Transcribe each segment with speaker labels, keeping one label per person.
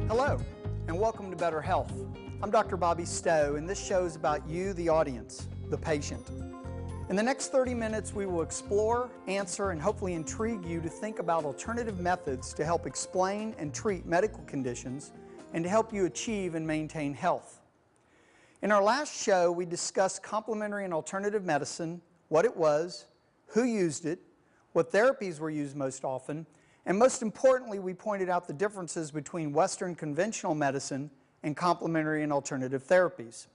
Speaker 1: Hello, and welcome to Better Health. I'm Dr. Bobbie Stowe, and this show is about you, the audience, the patient. In the next 30 minutes, we will explore, answer, and hopefully intrigue you to think about alternative methods to help explain and treat medical conditions and to help you achieve and maintain health. In our last show, we discussed complementary and alternative medicine, what it was, who used it, what therapies were used most often, and most importantly, we pointed out the differences between Western conventional medicine and complementary and alternative therapies.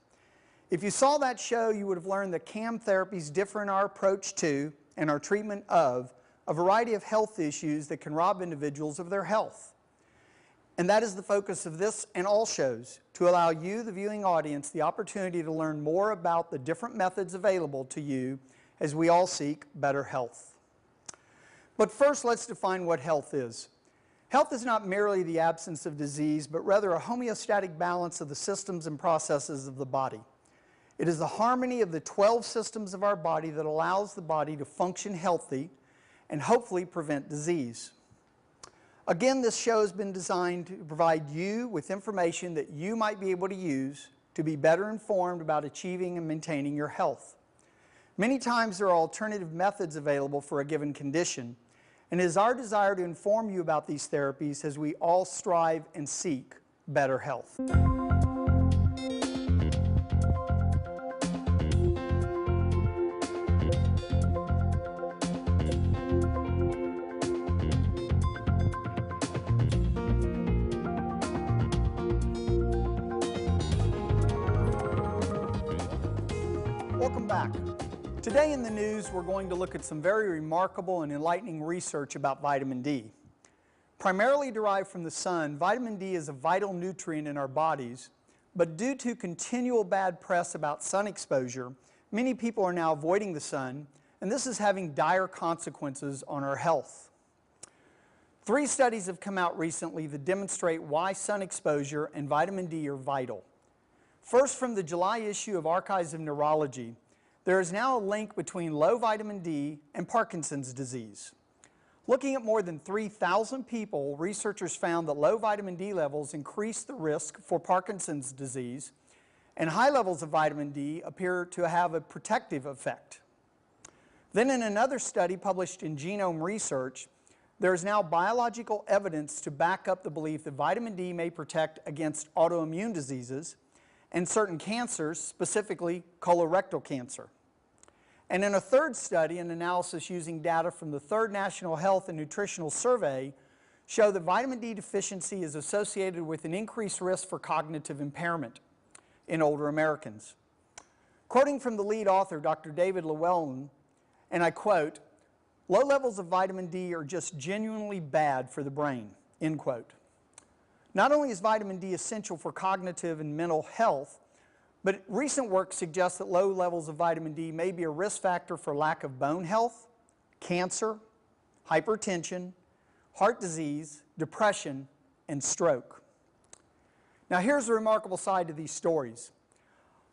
Speaker 1: If you saw that show, you would have learned that CAM therapies differ in our approach to and our treatment of a variety of health issues that can rob individuals of their health. And that is the focus of this and all shows, to allow you, the viewing audience, the opportunity to learn more about the different methods available to you as we all seek better health. But first, let's define what health is. Health is not merely the absence of disease, but rather a homeostatic balance of the systems and processes of the body. It is the harmony of the 12 systems of our body that allows the body to function healthy and hopefully prevent disease. Again, this show has been designed to provide you with information that you might be able to use to be better informed about achieving and maintaining your health. Many times there are alternative methods available for a given condition, and it is our desire to inform you about these therapies as we all strive and seek better health. Welcome back. Today in the news, we're going to look at some very remarkable and enlightening research about vitamin D. Primarily derived from the sun, vitamin D is a vital nutrient in our bodies, but due to continual bad press about sun exposure, many people are now avoiding the sun, and this is having dire consequences on our health. 3 studies have come out recently that demonstrate why sun exposure and vitamin D are vital. First, from the July issue of Archives of Neurology, there is now a link between low vitamin D and Parkinson's disease. Looking at more than 3,000 people, researchers found that low vitamin D levels increase the risk for Parkinson's disease, and high levels of vitamin D appear to have a protective effect. Then in another study published in Genome Research, there is now biological evidence to back up the belief that vitamin D may protect against autoimmune diseases and certain cancers, specifically colorectal cancer. And in a third study, an analysis using data from the 3rd National Health and Nutritional Survey showed that vitamin D deficiency is associated with an increased risk for cognitive impairment in older Americans. Quoting from the lead author, Dr. David Llewellyn, and I quote, "Low levels of vitamin D are just genuinely bad for the brain," end quote. Not only is vitamin D essential for cognitive and mental health, but recent work suggests that low levels of vitamin D may be a risk factor for lack of bone health, cancer, hypertension, heart disease, depression, and stroke. Now here's the remarkable side to these stories.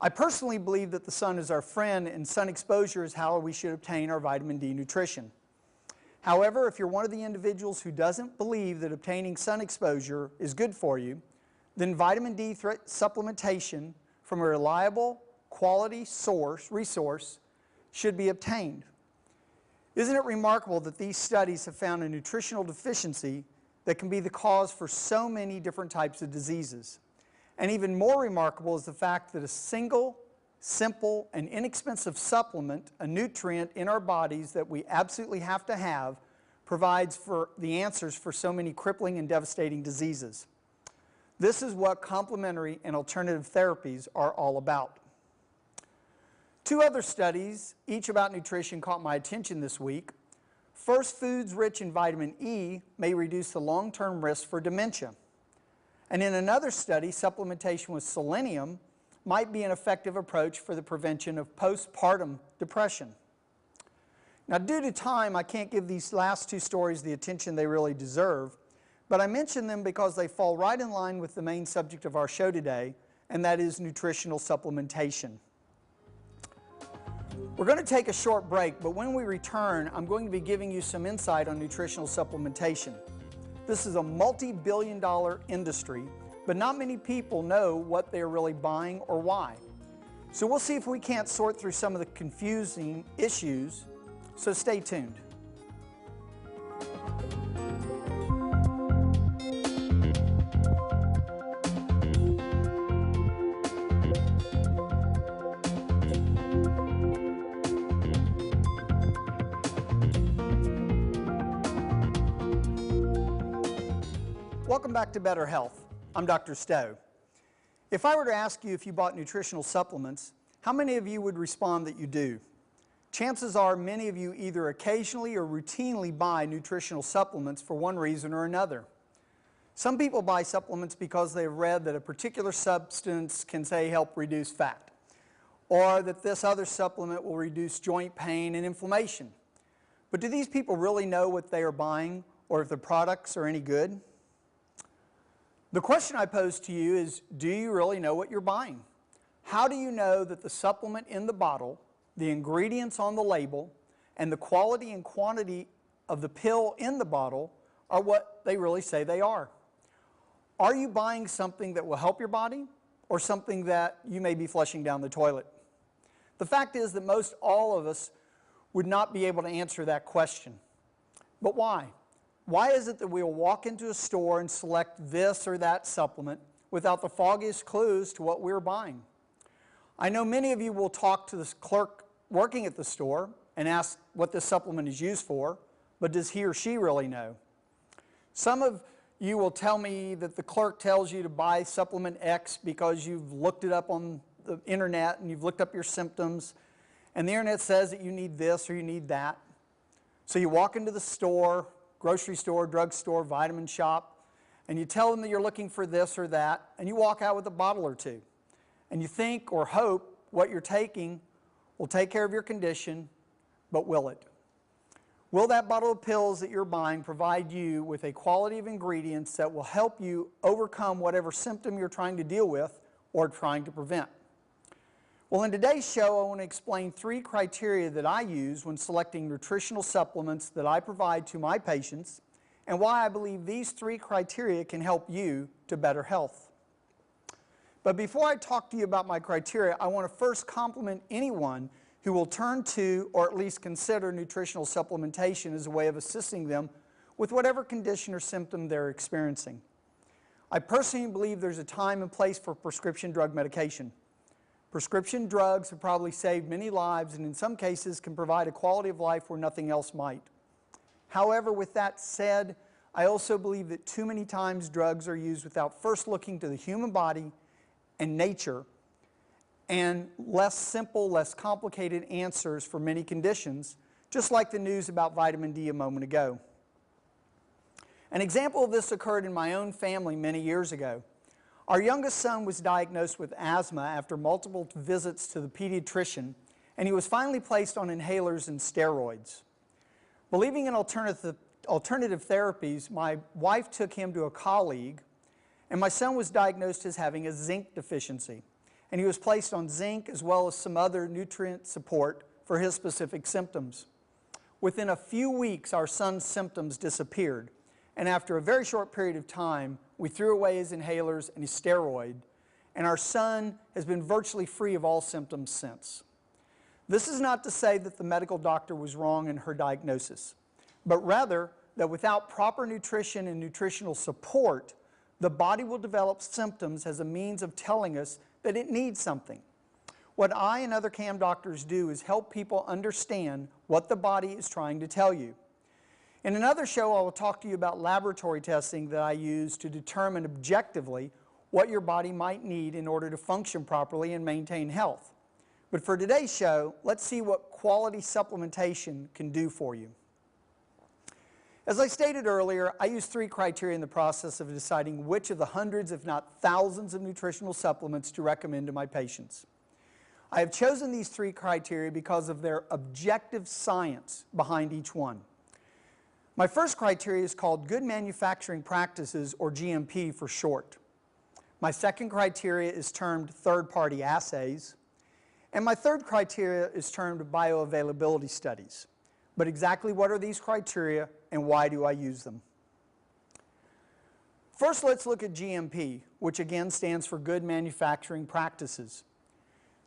Speaker 1: I personally believe that the sun is our friend, and sun exposure is how we should obtain our vitamin D nutrition. However, if you're one of the individuals who doesn't believe that obtaining sun exposure is good for you, then vitamin D supplementation from a reliable, quality resource should be obtained. Isn't it remarkable that these studies have found a nutritional deficiency that can be the cause for so many different types of diseases? And even more remarkable is the fact that a single, simple, and inexpensive supplement, a nutrient in our bodies that we absolutely have to have, provides for the answers for so many crippling and devastating diseases. This is what complementary and alternative therapies are all about. 2 other studies, each about nutrition, caught my attention this week. First, foods rich in vitamin E may reduce the long-term risk for dementia. And in another study, supplementation with selenium might be an effective approach for the prevention of postpartum depression. Now, due to time, I can't give these last two stories the attention they really deserve, but I mention them because they fall right in line with the main subject of our show today, and that is nutritional supplementation. We're going to take a short break, but when we return, I'm going to be giving you some insight on nutritional supplementation. This is a multi-billion-dollar industry, but not many people know what they're really buying or why. So we'll see if we can't sort through some of the confusing issues, so stay tuned. Welcome back to Better Health. I'm Dr. Stowe. If I were to ask you if you bought nutritional supplements, how many of you would respond that you do? Chances are many of you either occasionally or routinely buy nutritional supplements for one reason or another. Some people buy supplements because they've read that a particular substance can, say, help reduce fat, or that this other supplement will reduce joint pain and inflammation. But do these people really know what they are buying or if the products are any good? The question I pose to you is, do you really know what you're buying? How do you know that the supplement in the bottle, the ingredients on the label, and the quality and quantity of the pill in the bottle are what they really say they are? Are you buying something that will help your body or something that you may be flushing down the toilet? The fact is that most all of us would not be able to answer that question. But why? Why is it that we'll walk into a store and select this or that supplement without the foggiest clues to what we're buying? I know many of you will talk to the clerk working at the store and ask what this supplement is used for, but does he or she really know? Some of you will tell me that the clerk tells you to buy supplement X because you've looked it up on the internet and you've looked up your symptoms, and the internet says that you need this or you need that. So you walk into the store, grocery store, drugstore, vitamin shop, and you tell them that you're looking for this or that, and you walk out with a bottle or two. And you think or hope what you're taking will take care of your condition, but will it? Will that bottle of pills that you're buying provide you with a quality of ingredients that will help you overcome whatever symptom you're trying to deal with or trying to prevent? Well, in today's show, I want to explain 3 criteria that I use when selecting nutritional supplements that I provide to my patients, and why I believe these 3 criteria can help you to better health. But before I talk to you about my criteria, I want to first compliment anyone who will turn to or at least consider nutritional supplementation as a way of assisting them with whatever condition or symptom they're experiencing. I personally believe there's a time and place for prescription drug medication. Prescription drugs have probably saved many lives and in some cases can provide a quality of life where nothing else might. However, with that said, I also believe that too many times drugs are used without first looking to the human body and nature and less simple, less complicated answers for many conditions, just like the news about vitamin D a moment ago. An example of this occurred in my own family many years ago. Our youngest son was diagnosed with asthma after multiple visits to the pediatrician, and he was finally placed on inhalers and steroids. Believing in alternative therapies, my wife took him to a colleague, and my son was diagnosed as having a zinc deficiency, and he was placed on zinc as well as some other nutrient support for his specific symptoms. Within a few weeks, our son's symptoms disappeared, and after a very short period of time, we threw away his inhalers and his steroid, and our son has been virtually free of all symptoms since. This is not to say that the medical doctor was wrong in her diagnosis, but rather that without proper nutrition and nutritional support, the body will develop symptoms as a means of telling us that it needs something. What I and other CAM doctors do is help people understand what the body is trying to tell you. In another show, I will talk to you about laboratory testing that I use to determine objectively what your body might need in order to function properly and maintain health. But for today's show, let's see what quality supplementation can do for you. As I stated earlier, I use 3 criteria in the process of deciding which of the hundreds, if not thousands, of nutritional supplements to recommend to my patients. I have chosen these three criteria because of their objective science behind each one. My first criteria is called Good Manufacturing Practices, or GMP for short. My second criteria is termed third-party assays. And my third criteria is termed bioavailability studies. But exactly what are these criteria and why do I use them? First, let's look at GMP, which again stands for Good Manufacturing Practices.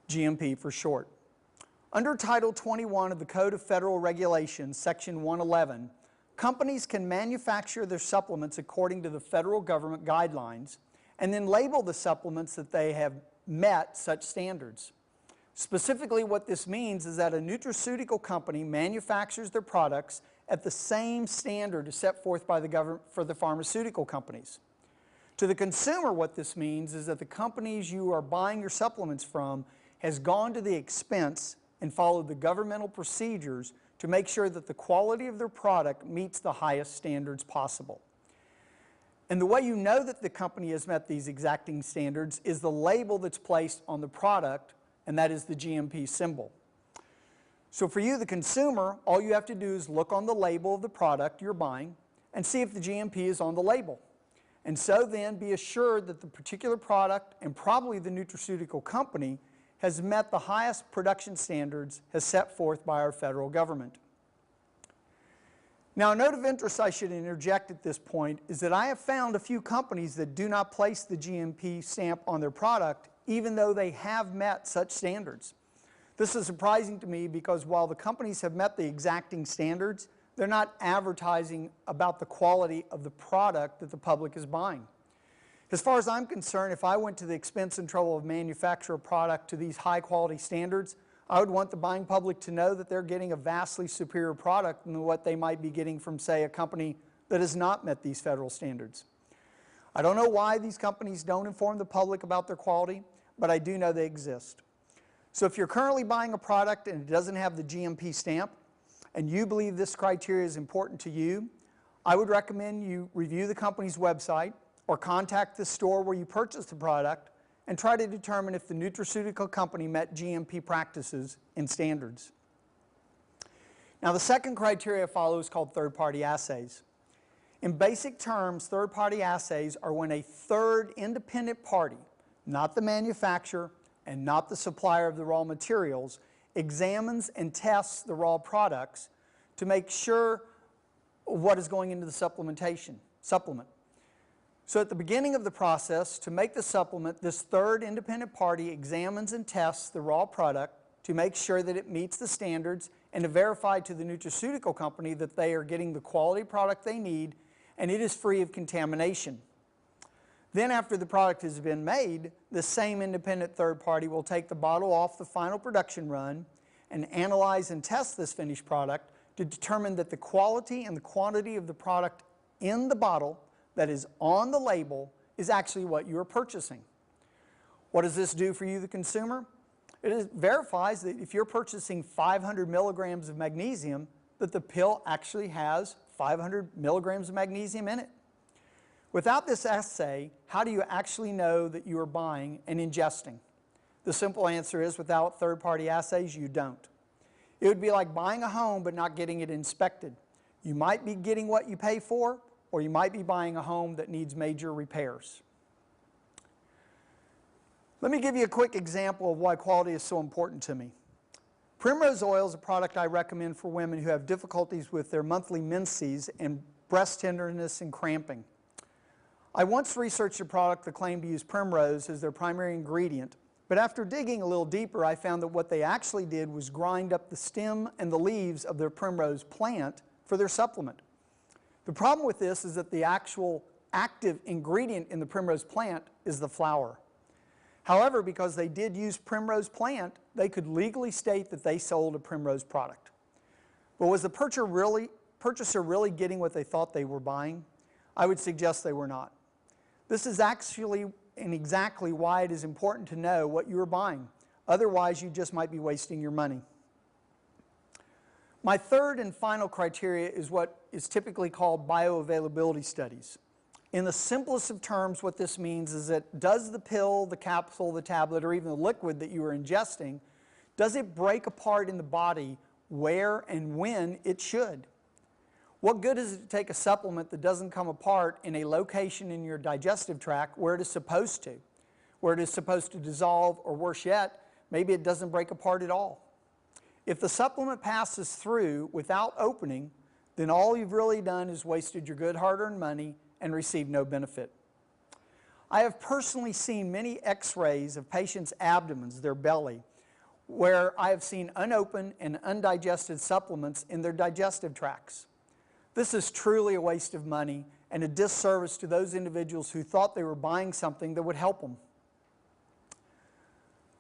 Speaker 1: GMP for short. Under Title 21 of the Code of Federal Regulations, Section 111, companies can manufacture their supplements according to the federal government guidelines and then label the supplements that they have met such standards. Specifically, what this means is that a nutraceutical company manufactures their products at the same standard as set forth by the government for the pharmaceutical companies. To the consumer, what this means is that the companies you are buying your supplements from has gone to the expense and followed the governmental procedures to make sure that the quality of their product meets the highest standards possible. And the way you know that the company has met these exacting standards is the label that's placed on the product, and that is the GMP symbol. So for you, the consumer, all you have to do is look on the label of the product you're buying and see if the GMP is on the label. And so then be assured that the particular product, and probably the nutraceutical company, has met the highest production standards as set forth by our federal government. Now, a note of interest I should interject at this point is that I have found a few companies that do not place the GMP stamp on their product even though they have met such standards. This is surprising to me because while the companies have met the exacting standards, they're not advertising about the quality of the product that the public is buying. As far as I'm concerned, if I went to the expense and trouble of manufacture a product to these high quality standards, I would want the buying public to know that they're getting a vastly superior product than what they might be getting from, say, a company that has not met these federal standards. I don't know why these companies don't inform the public about their quality, but I do know they exist. So if you're currently buying a product and it doesn't have the GMP stamp, and you believe this criteria is important to you, I would recommend you review the company's website or contact the store where you purchased the product and try to determine if the nutraceutical company met GMP practices and standards. Now, the second criteria I follow is called third-party assays. In basic terms, third-party assays are when a third independent party, not the manufacturer and not the supplier of the raw materials, examines and tests the raw products to make sure what is going into the supplement. So at the beginning of the process, to make the supplement, this third independent party examines and tests the raw product to make sure that it meets the standards and to verify to the nutraceutical company that they are getting the quality product they need and it is free of contamination. Then after the product has been made, the same independent third party will take the bottle off the final production run and analyze and test this finished product to determine that the quality and the quantity of the product in the bottle that is on the label is actually what you are purchasing. What does this do for you, the consumer? It verifies that if you're purchasing 500 milligrams of magnesium, that the pill actually has 500 milligrams of magnesium in it. Without this assay, how do you actually know that you are buying and ingesting? The simple answer is without third-party assays, you don't. It would be like buying a home but not getting it inspected. You might be getting what you pay for, or you might be buying a home that needs major repairs. Let me give you a quick example of why quality is so important to me. Primrose oil is a product I recommend for women who have difficulties with their monthly menses and breast tenderness and cramping. I once researched a product that claimed to use primrose as their primary ingredient, but after digging a little deeper, I found that what they actually did was grind up the stem and the leaves of their primrose plant for their supplement. The problem with this is that the actual active ingredient in the primrose plant is the flower. However, because they did use primrose plant, they could legally state that they sold a primrose product. But was the purchaser really getting what they thought they were buying? I would suggest they were not. This is actually and exactly why it is important to know what you are buying. Otherwise, you just might be wasting your money. My third and final criteria is what is typically called bioavailability studies. In the simplest of terms, what this means is that does the pill, the capsule, the tablet, or even the liquid that you are ingesting Does it break apart in the body where and when it should? What good is it to take a supplement that doesn't come apart in a location in your digestive tract where it is supposed to, where it is supposed to dissolve, or worse yet, maybe it doesn't break apart at all? If the supplement passes through without opening, then all you've really done is wasted your good hard-earned money and received no benefit. I have personally seen many x-rays of patients' abdomens, their belly, where I have seen unopened and undigested supplements in their digestive tracts. This is truly a waste of money and a disservice to those individuals who thought they were buying something that would help them.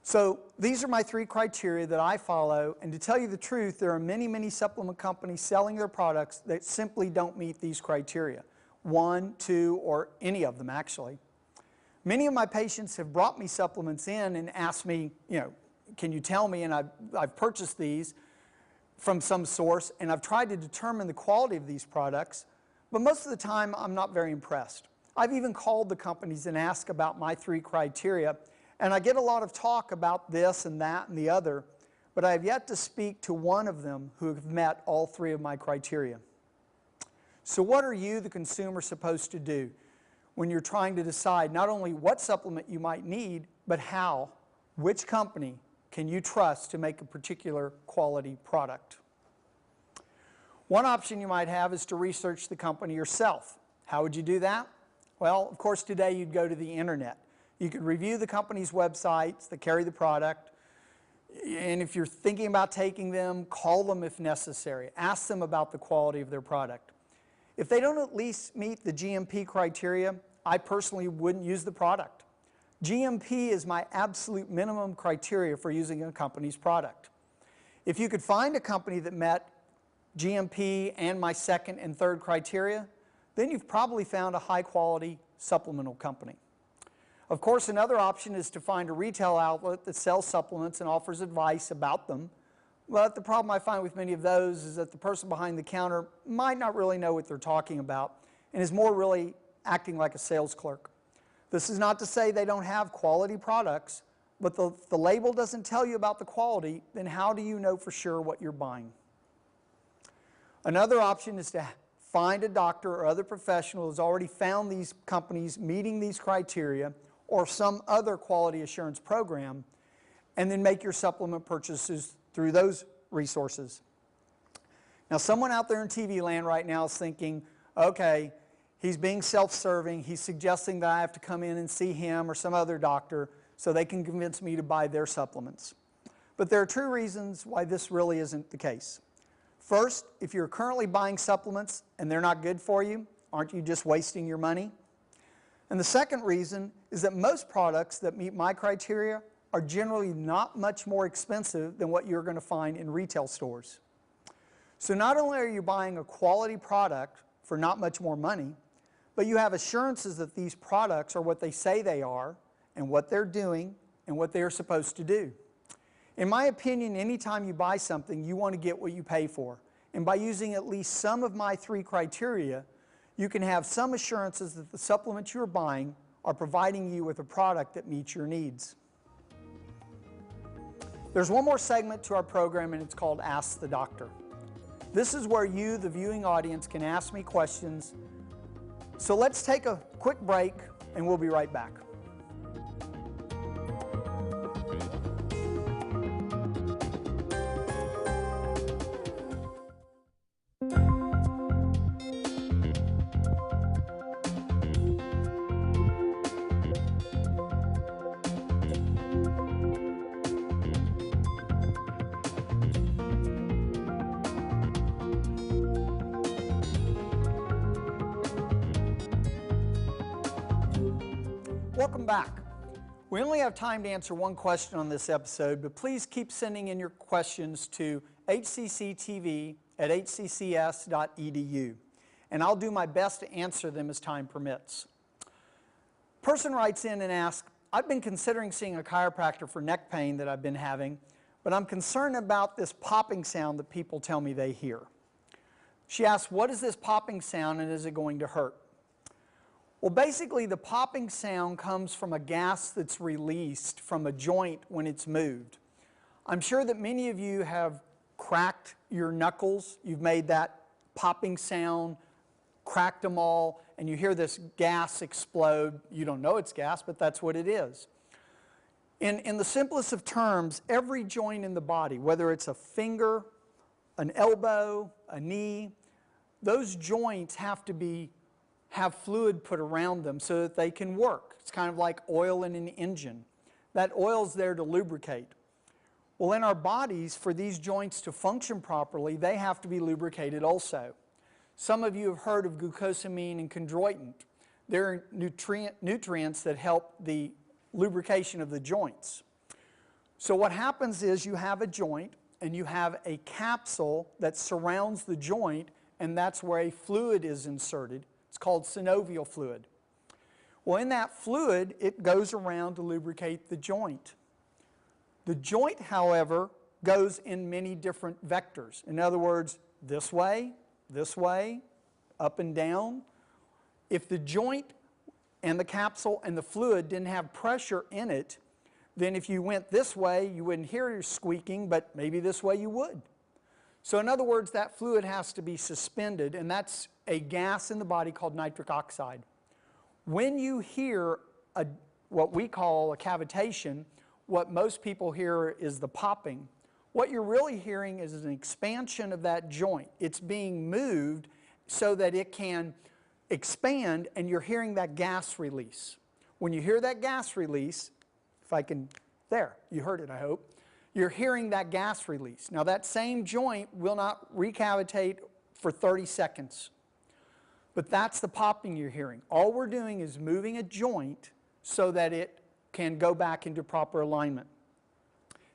Speaker 1: So these are my 3 criteria that I follow, and to tell you the truth, there are many, many supplement companies selling their products that simply don't meet these criteria. 1, 2, or any of them actually. Many of my patients have brought me supplements in and asked me, can you tell me, and I've purchased these from some source, and I've tried to determine the quality of these products, but most of the time I'm not very impressed. I've even called the companies and asked about my 3 criteria, and I get a lot of talk about this and that and the other, but I have yet to speak to one of them who have met all 3 of my criteria. So what are you, the consumer, supposed to do when you're trying to decide not only what supplement you might need, but how, which company can you trust to make a particular quality product? One option you might have is to research the company yourself. How would you do that? Well, of course, today you'd go to the internet. You could review the company's websites that carry the product, and if you're thinking about taking them, call them if necessary. Ask them about the quality of their product. If they don't at least meet the GMP criteria, I personally wouldn't use the product. GMP is my absolute minimum criteria for using a company's product. If you could find a company that met GMP and my 2nd and 3rd criteria, then you've probably found a high-quality supplemental company. Of course, another option is to find a retail outlet that sells supplements and offers advice about them. But the problem I find with many of those is that the person behind the counter might not really know what they're talking about and is more really acting like a sales clerk. This is not to say they don't have quality products, but if the label doesn't tell you about the quality, then how do you know for sure what you're buying? Another option is to find a doctor or other professional who's already found these companies meeting these criteria or some other quality assurance program, and then make your supplement purchases through those resources. Now, someone out there in TV land right now is thinking, okay, he's being self-serving, he's suggesting that I have to come in and see him or some other doctor so they can convince me to buy their supplements. But there are 2 reasons why this really isn't the case. First, if you're currently buying supplements and they're not good for you, aren't you just wasting your money? And the second reason is that most products that meet my criteria are generally not much more expensive than what you're going to find in retail stores. So not only are you buying a quality product for not much more money, but you have assurances that these products are what they say they are and what they're doing and what they're supposed to do. In my opinion, anytime you buy something, you want to get what you pay for. And by using at least some of my 3 criteria, you can have some assurances that the supplements you're buying are providing you with a product that meets your needs. There's one more segment to our program, and it's called Ask the Doctor. This is where you, the viewing audience, can ask me questions. So let's take a quick break, and we'll be right back. Welcome back. We only have time to answer one question on this episode, but please keep sending in your questions to hcctv@hccs.edu, and I'll do my best to answer them as time permits. Person writes in and asks, I've been considering seeing a chiropractor for neck pain that I've been having, but I'm concerned about this popping sound that people tell me they hear. She asks, what is this popping sound and is it going to hurt? Well, basically, the popping sound comes from a gas that's released from a joint when it's moved. I'm sure that many of you have cracked your knuckles. You've made that popping sound, cracked them all, and you hear this gas explode. You don't know it's gas, but that's what it is. In the simplest of terms, every joint in the body, whether it's a finger, an elbow, a knee, those joints have to have fluid put around them so that they can work. It's kind of like oil in an engine. That oil's there to lubricate. Well, in our bodies, for these joints to function properly, they have to be lubricated also. Some of you have heard of glucosamine and chondroitin. They're nutrients that help the lubrication of the joints. So what happens is you have a joint and you have a capsule that surrounds the joint, and that's where a fluid is inserted. It's called synovial fluid. Well, in that fluid, it goes around to lubricate the joint. The joint, however, goes in many different vectors. In other words, this way, up and down. If the joint and the capsule and the fluid didn't have pressure in it, then if you went this way, you wouldn't hear your squeaking, but maybe this way you would. So in other words, that fluid has to be suspended, and that's a gas in the body called nitric oxide. When you hear what we call a cavitation, what most people hear is the popping. What you're really hearing is an expansion of that joint. It's being moved so that it can expand, and you're hearing that gas release. When you hear that gas release, there, you heard it, I hope. You're hearing that gas release. Now that same joint will not recavitate for 30 seconds. But that's the popping you're hearing. All we're doing is moving a joint so that it can go back into proper alignment.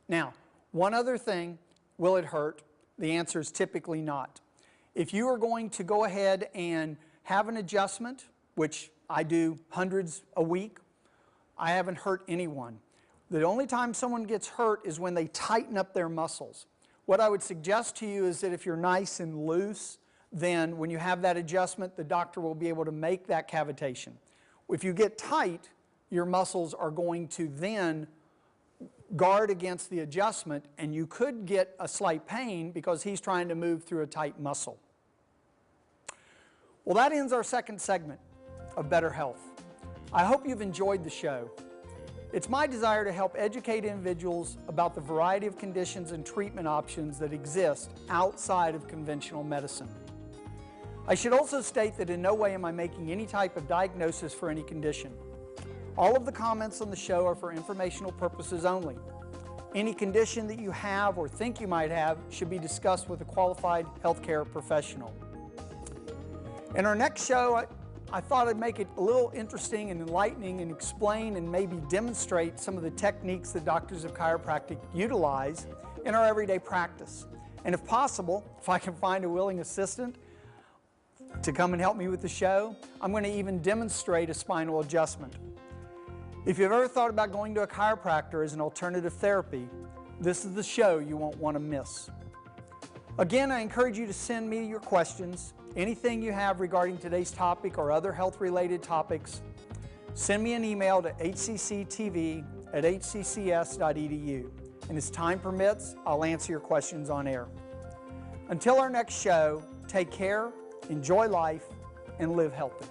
Speaker 1: Now, one other thing, will it hurt? The answer is typically not. If you are going to go ahead and have an adjustment, which I do hundreds a week, I haven't hurt anyone. The only time someone gets hurt is when they tighten up their muscles. What I would suggest to you is that if you're nice and loose, then when you have that adjustment, the doctor will be able to make that cavitation. If you get tight, your muscles are going to then guard against the adjustment, and you could get a slight pain because he's trying to move through a tight muscle. Well, that ends our second segment of Better Health. I hope you've enjoyed the show. It's my desire to help educate individuals about the variety of conditions and treatment options that exist outside of conventional medicine. I should also state that in no way am I making any type of diagnosis for any condition. All of the comments on the show are for informational purposes only. Any condition that you have or think you might have should be discussed with a qualified healthcare professional. In our next show, I thought I'd make it a little interesting and enlightening and explain and maybe demonstrate some of the techniques that doctors of chiropractic utilize in our everyday practice. And if possible, if I can find a willing assistant to come and help me with the show, I'm going to even demonstrate a spinal adjustment. If you've ever thought about going to a chiropractor as an alternative therapy, this is the show you won't want to miss. Again, I encourage you to send me your questions, anything you have regarding today's topic or other health-related topics. Send me an email to hcctv@hccs.edu, and as time permits, I'll answer your questions on air. Until our next show, take care, enjoy life, and live healthy.